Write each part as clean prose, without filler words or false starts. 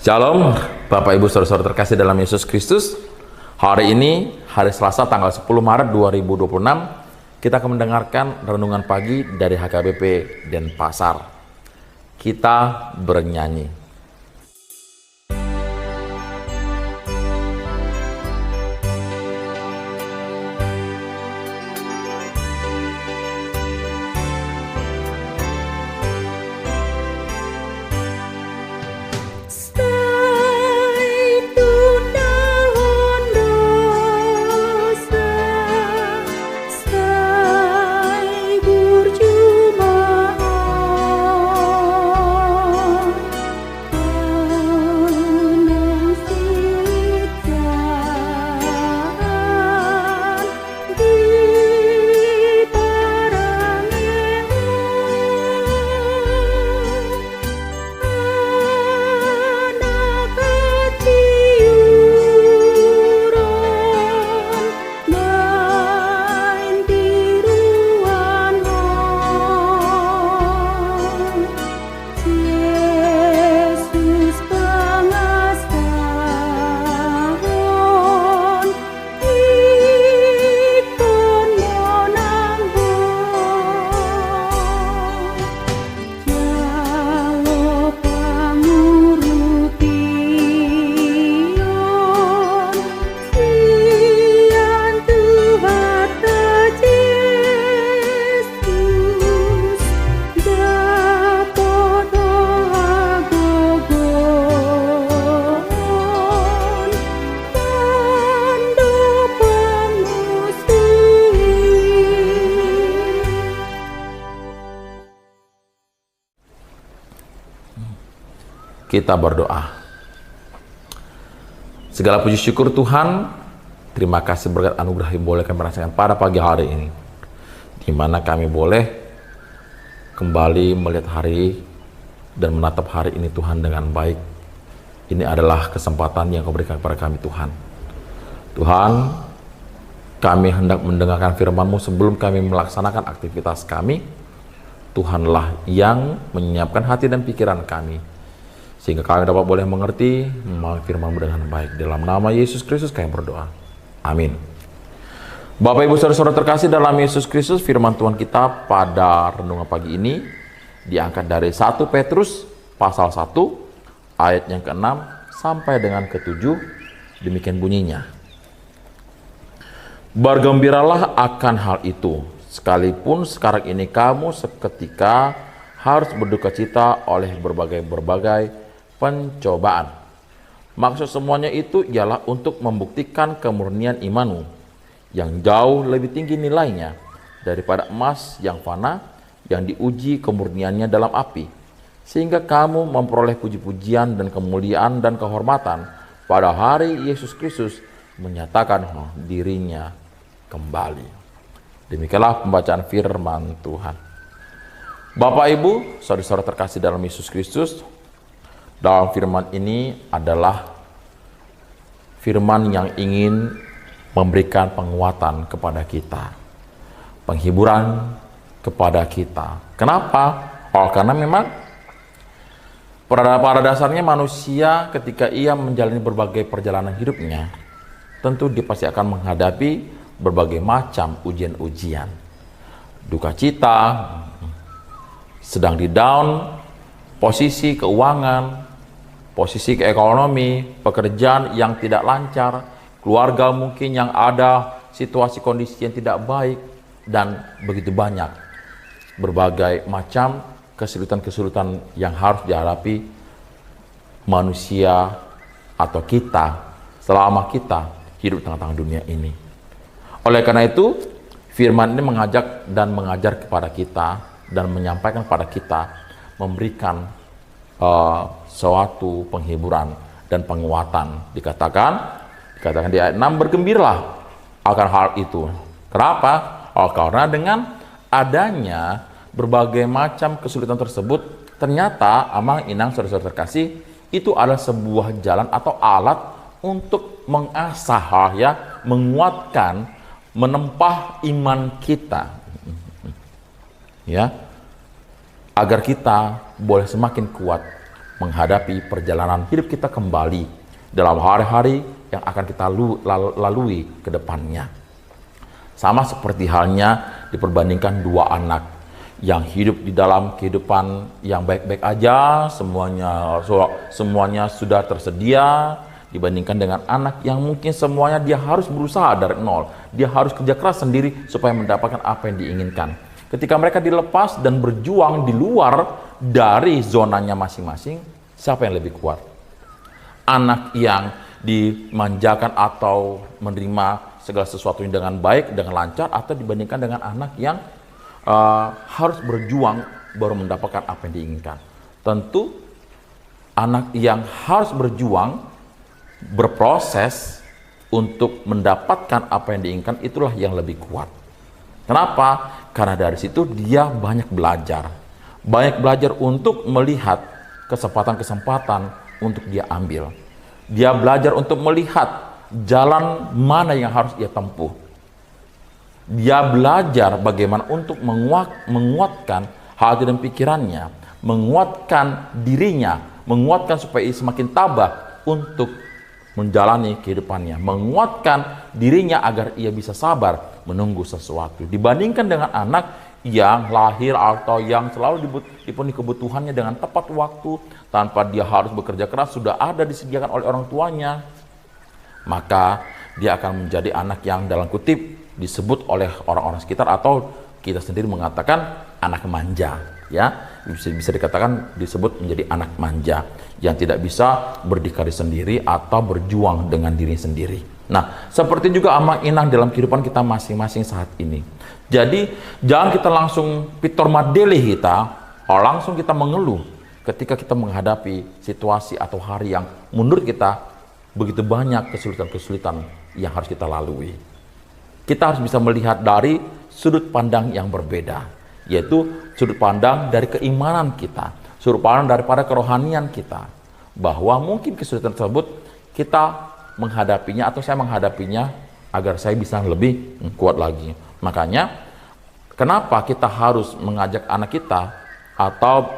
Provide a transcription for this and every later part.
Shalom, Bapak Ibu Saudara-saudara terkasih dalam Yesus Kristus. Hari ini, hari Selasa tanggal 10 Maret 2026, kita akan mendengarkan renungan pagi dari HKBP Denpasar. Kita bernyanyi. Kita berdoa. Segala puji syukur Tuhan, terima kasih berkat anugerah yang boleh kami rasakan pada pagi hari ini, di mana kami boleh kembali melihat hari dan menatap hari ini Tuhan dengan baik. Ini adalah kesempatan yang Kau berikan kepada kami Tuhan. Tuhan, kami hendak mendengarkan firman-Mu sebelum kami melaksanakan aktivitas kami. Tuhanlah yang menyiapkan hati dan pikiran kami, sehingga kami dapat boleh mengerti memahami firman-Mu dengan baik. Dalam nama Yesus Kristus kami berdoa. Amin. Bapak Ibu Saudara-saudara terkasih dalam Yesus Kristus, firman Tuhan kita pada renungan pagi ini diangkat dari 1 Petrus pasal 1 ayat yang ke-6 sampai dengan ke-7. Demikian bunyinya. Bergembiralah akan hal itu, sekalipun sekarang ini kamu seketika harus berduka cita oleh berbagai pencobaan. Maksud semuanya itu ialah untuk membuktikan kemurnian imanmu yang jauh lebih tinggi nilainya daripada emas yang fana yang diuji kemurniannya dalam api, sehingga kamu memperoleh puji-pujian dan kemuliaan dan kehormatan pada hari Yesus Kristus menyatakan dirinya kembali. Demikianlah pembacaan firman Tuhan. Bapak Ibu, saudara-saudara terkasih dalam Yesus Kristus, dalam firman ini adalah firman yang ingin memberikan penguatan kepada kita, penghiburan kepada kita. Kenapa? Karena memang pada dasarnya manusia ketika ia menjalani berbagai perjalanan hidupnya, tentu dia pasti akan menghadapi berbagai macam ujian-ujian, duka cita, sedang di down, posisi keuangan, posisi ekonomi, pekerjaan yang tidak lancar, keluarga mungkin yang ada situasi kondisi yang tidak baik, dan begitu banyak berbagai macam kesulitan-kesulitan yang harus dihadapi manusia atau kita selama kita hidup di tengah-tengah dunia ini. Oleh karena itu, firman ini mengajak dan mengajar kepada kita dan menyampaikan kepada kita, memberikan suatu penghiburan dan penguatan. Dikatakan di ayat 6, bergembiralah akan hal itu. Kenapa? Karena dengan adanya berbagai macam kesulitan tersebut, ternyata amang inang saudara-saudara terkasih, itu adalah sebuah jalan atau alat untuk mengasah, menguatkan, menempah iman kita, agar kita boleh semakin kuat menghadapi perjalanan hidup kita kembali dalam hari-hari yang akan kita lalui ke depannya. Sama seperti halnya diperbandingkan dua anak yang hidup di dalam kehidupan yang baik-baik aja, semuanya sudah tersedia, dibandingkan dengan anak yang mungkin semuanya dia harus berusaha dari nol. Dia harus kerja keras sendiri supaya mendapatkan apa yang diinginkan. Ketika mereka dilepas dan berjuang di luar dari zonanya masing-masing, siapa yang lebih kuat? Anak yang dimanjakan atau menerima segala sesuatunya dengan baik, dengan lancar, atau dibandingkan dengan anak yang harus berjuang baru mendapatkan apa yang diinginkan? Tentu anak yang harus berjuang, berproses untuk mendapatkan apa yang diinginkan, itulah yang lebih kuat. Kenapa? Karena dari situ dia banyak belajar untuk melihat kesempatan-kesempatan untuk dia ambil. Dia belajar untuk melihat jalan mana yang harus ia tempuh. Dia belajar bagaimana untuk menguatkan hati dan pikirannya, menguatkan dirinya, menguatkan supaya ia semakin tabah untuk menjalani kehidupannya, menguatkan dirinya agar ia bisa sabar menunggu sesuatu. Dibandingkan dengan anak yang lahir atau yang selalu dipenuhi kebutuhannya dengan tepat waktu, tanpa dia harus bekerja keras, sudah ada disediakan oleh orang tuanya, maka dia akan menjadi anak yang dalam kutip disebut oleh orang-orang sekitar atau kita sendiri mengatakan anak manja, ya. Bisa dikatakan disebut menjadi anak manja yang tidak bisa berdikari sendiri atau berjuang dengan diri sendiri. Nah, seperti juga amang inang dalam kehidupan kita masing-masing saat ini. Jadi, jangan kita langsung pitor madele kita, langsung kita mengeluh ketika kita menghadapi situasi atau hari yang menurut kita begitu banyak kesulitan-kesulitan yang harus kita lalui. Kita harus bisa melihat dari sudut pandang yang berbeda, yaitu sudut pandang dari keimanan kita, sudut pandang daripada kerohanian kita, bahwa mungkin kesulitan tersebut kita menghadapinya atau saya menghadapinya agar saya bisa lebih kuat lagi. Makanya kenapa kita harus mengajak anak kita atau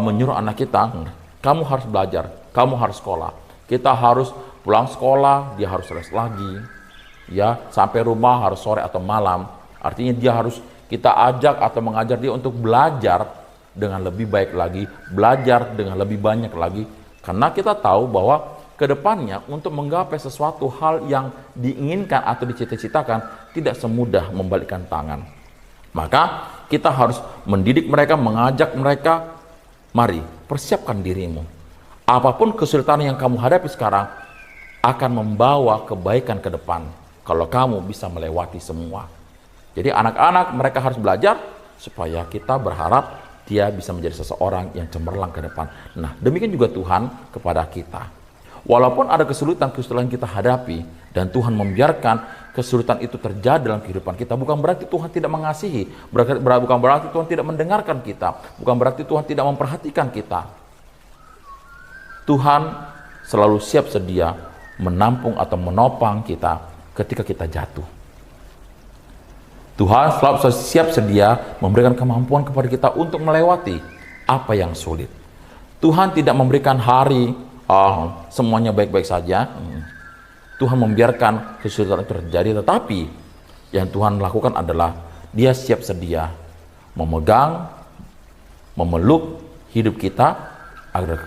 menyuruh anak kita, kamu harus belajar, kamu harus sekolah. Kita harus pulang sekolah, dia harus les lagi, ya, sampai rumah harus sore atau malam. Artinya dia harus kita ajak atau mengajar dia untuk belajar dengan lebih baik lagi, belajar dengan lebih banyak lagi, karena kita tahu bahwa kedepannya untuk menggapai sesuatu hal yang diinginkan atau dicita-citakan tidak semudah membalikkan tangan. Maka kita harus mendidik mereka, mengajak mereka, mari persiapkan dirimu. Apapun kesulitan yang kamu hadapi sekarang akan membawa kebaikan ke depan kalau kamu bisa melewati semua. Jadi anak-anak mereka harus belajar supaya kita berharap dia bisa menjadi seseorang yang cemerlang ke depan. Nah, demikian juga Tuhan kepada kita. Walaupun ada kesulitan-kesulitan yang kita hadapi dan Tuhan membiarkan kesulitan itu terjadi dalam kehidupan kita, bukan berarti Tuhan tidak mengasihi, bukan berarti Tuhan tidak mendengarkan kita, bukan berarti Tuhan tidak memperhatikan kita. Tuhan selalu siap sedia menampung atau menopang kita ketika kita jatuh. Tuhan selalu siap sedia memberikan kemampuan kepada kita untuk melewati apa yang sulit. Tuhan tidak memberikan hari semuanya baik-baik saja. Tuhan membiarkan kesulitan itu terjadi, tetapi yang Tuhan lakukan adalah Dia siap sedia memegang, memeluk hidup kita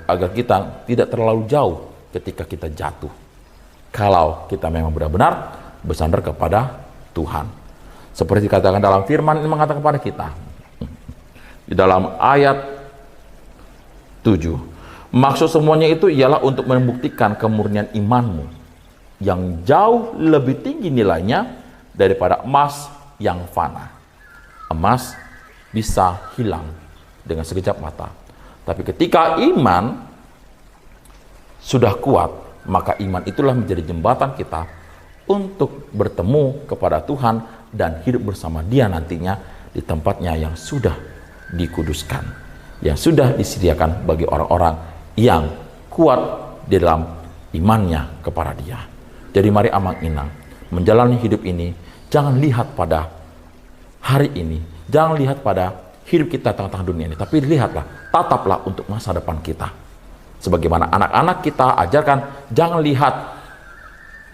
agar kita tidak terlalu jauh ketika kita jatuh. Kalau kita memang benar-benar bersandar kepada Tuhan. Seperti dikatakan dalam firman ini mengatakan kepada kita di dalam ayat 7. Maksud semuanya itu ialah untuk membuktikan kemurnian imanmu yang jauh lebih tinggi nilainya daripada emas yang fana. Emas bisa hilang dengan sekejap mata. Tapi ketika iman sudah kuat, maka iman itulah menjadi jembatan kita untuk bertemu kepada Tuhan dan hidup bersama Dia nantinya di tempatnya yang sudah dikuduskan, yang sudah disediakan bagi orang-orang yang kuat di dalam imannya kepada Dia. Jadi mari amang inang menjalani hidup ini, jangan lihat pada hari ini, jangan lihat pada hidup kita tengah-tengah dunia ini, tapi lihatlah, tataplah untuk masa depan kita. Sebagaimana anak-anak kita ajarkan, jangan lihat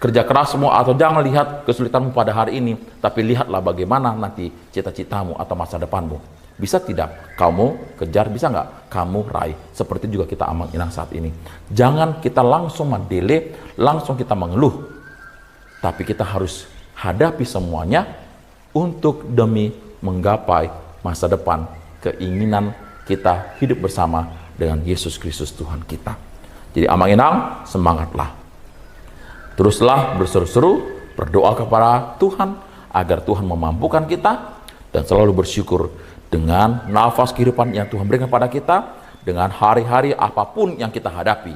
kerja kerasmu atau jangan lihat kesulitanmu pada hari ini, tapi lihatlah bagaimana nanti cita-citamu atau masa depanmu. Bisa tidak kamu kejar, bisa nggak kamu raih? Seperti juga kita Amang Inang saat ini. Jangan kita langsung mendelay, langsung kita mengeluh. Tapi kita harus hadapi semuanya untuk demi menggapai masa depan, keinginan kita hidup bersama dengan Yesus Kristus Tuhan kita. Jadi Amang Inang, semangatlah. Teruslah berseru-seru, berdoa kepada Tuhan agar Tuhan memampukan kita dan selalu bersyukur dengan nafas kehidupan yang Tuhan berikan pada kita, dengan hari-hari apapun yang kita hadapi.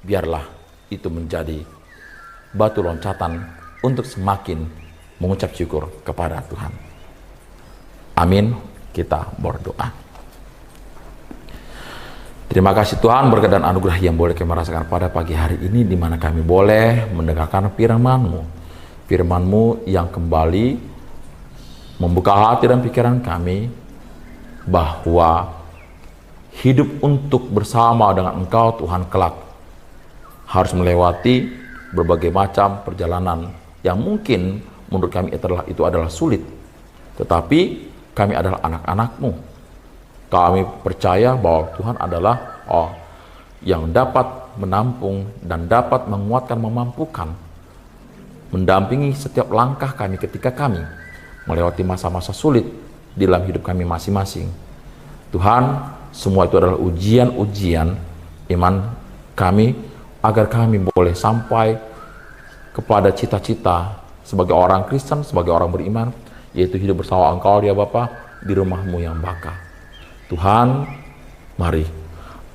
Biarlah itu menjadi batu loncatan untuk semakin mengucap syukur kepada Tuhan. Amin. Kita berdoa. Terima kasih Tuhan berkat dan anugerah yang boleh kami rasakan pada pagi hari ini, di mana kami boleh mendengarkan firman-Mu. Firman-Mu yang kembali membuka hati dan pikiran kami bahwa hidup untuk bersama dengan Engkau Tuhan kelak harus melewati berbagai macam perjalanan yang mungkin menurut kami itu adalah sulit. Tetapi kami adalah anak-anak-Mu. Kami percaya bahwa Tuhan adalah yang dapat menampung dan dapat menguatkan, memampukan, mendampingi setiap langkah kami ketika kami melewati masa-masa sulit di dalam hidup kami masing-masing. Tuhan, semua itu adalah ujian-ujian iman kami agar kami boleh sampai kepada cita-cita sebagai orang Kristen, sebagai orang beriman, yaitu hidup bersama Engkau ya Bapa di rumah-Mu yang baka. Tuhan, mari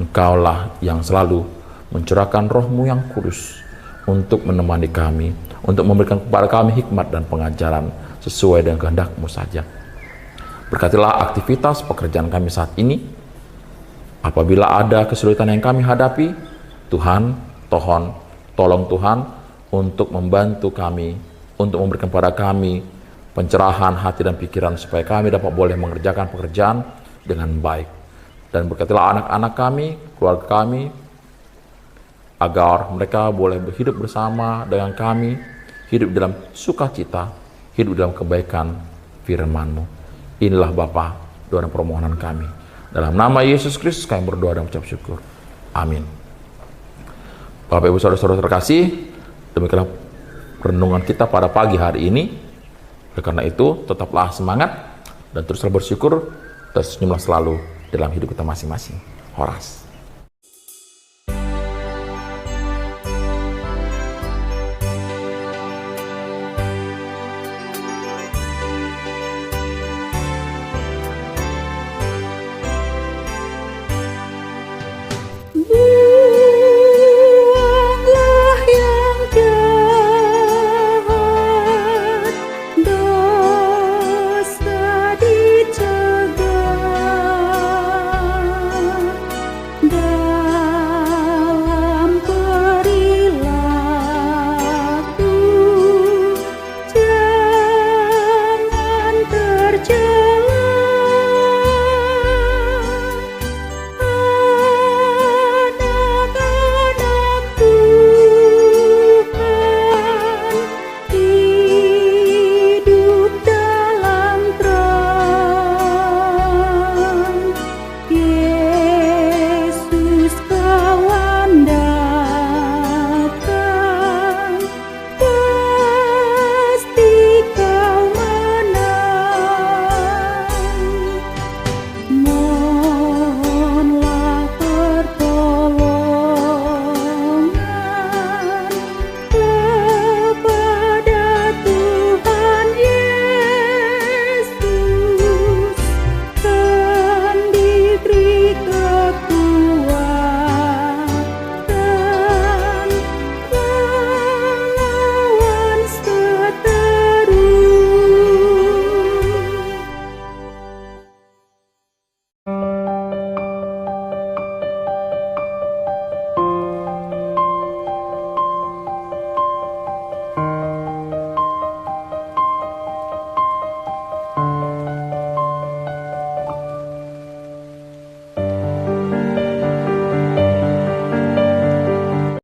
Engkaulah yang selalu mencurahkan Roh-Mu yang kudus untuk menemani kami, untuk memberikan kepada kami hikmat dan pengajaran sesuai dengan kehendak-Mu saja. Berkatilah aktivitas pekerjaan kami saat ini. Apabila ada kesulitan yang kami hadapi, Tuhan, tolong Tuhan untuk membantu kami, untuk memberikan kepada kami pencerahan hati dan pikiran supaya kami dapat boleh mengerjakan pekerjaan dengan baik. Dan berkatilah anak-anak kami, keluarga kami, agar mereka boleh hidup bersama dengan kami, hidup dalam sukacita, hidup dalam kebaikan firman-Mu. Inilah Bapa, doa dan permohonan kami. Dalam nama Yesus Kristus kami berdoa dan mengucap syukur. Amin. Bapak Ibu Saudara-saudara terkasih, demikianlah renungan kita pada pagi hari ini. Oleh karena itu, tetaplah semangat dan teruslah bersyukur, tersenyumlah selalu dalam hidup kita masing-masing. Horas.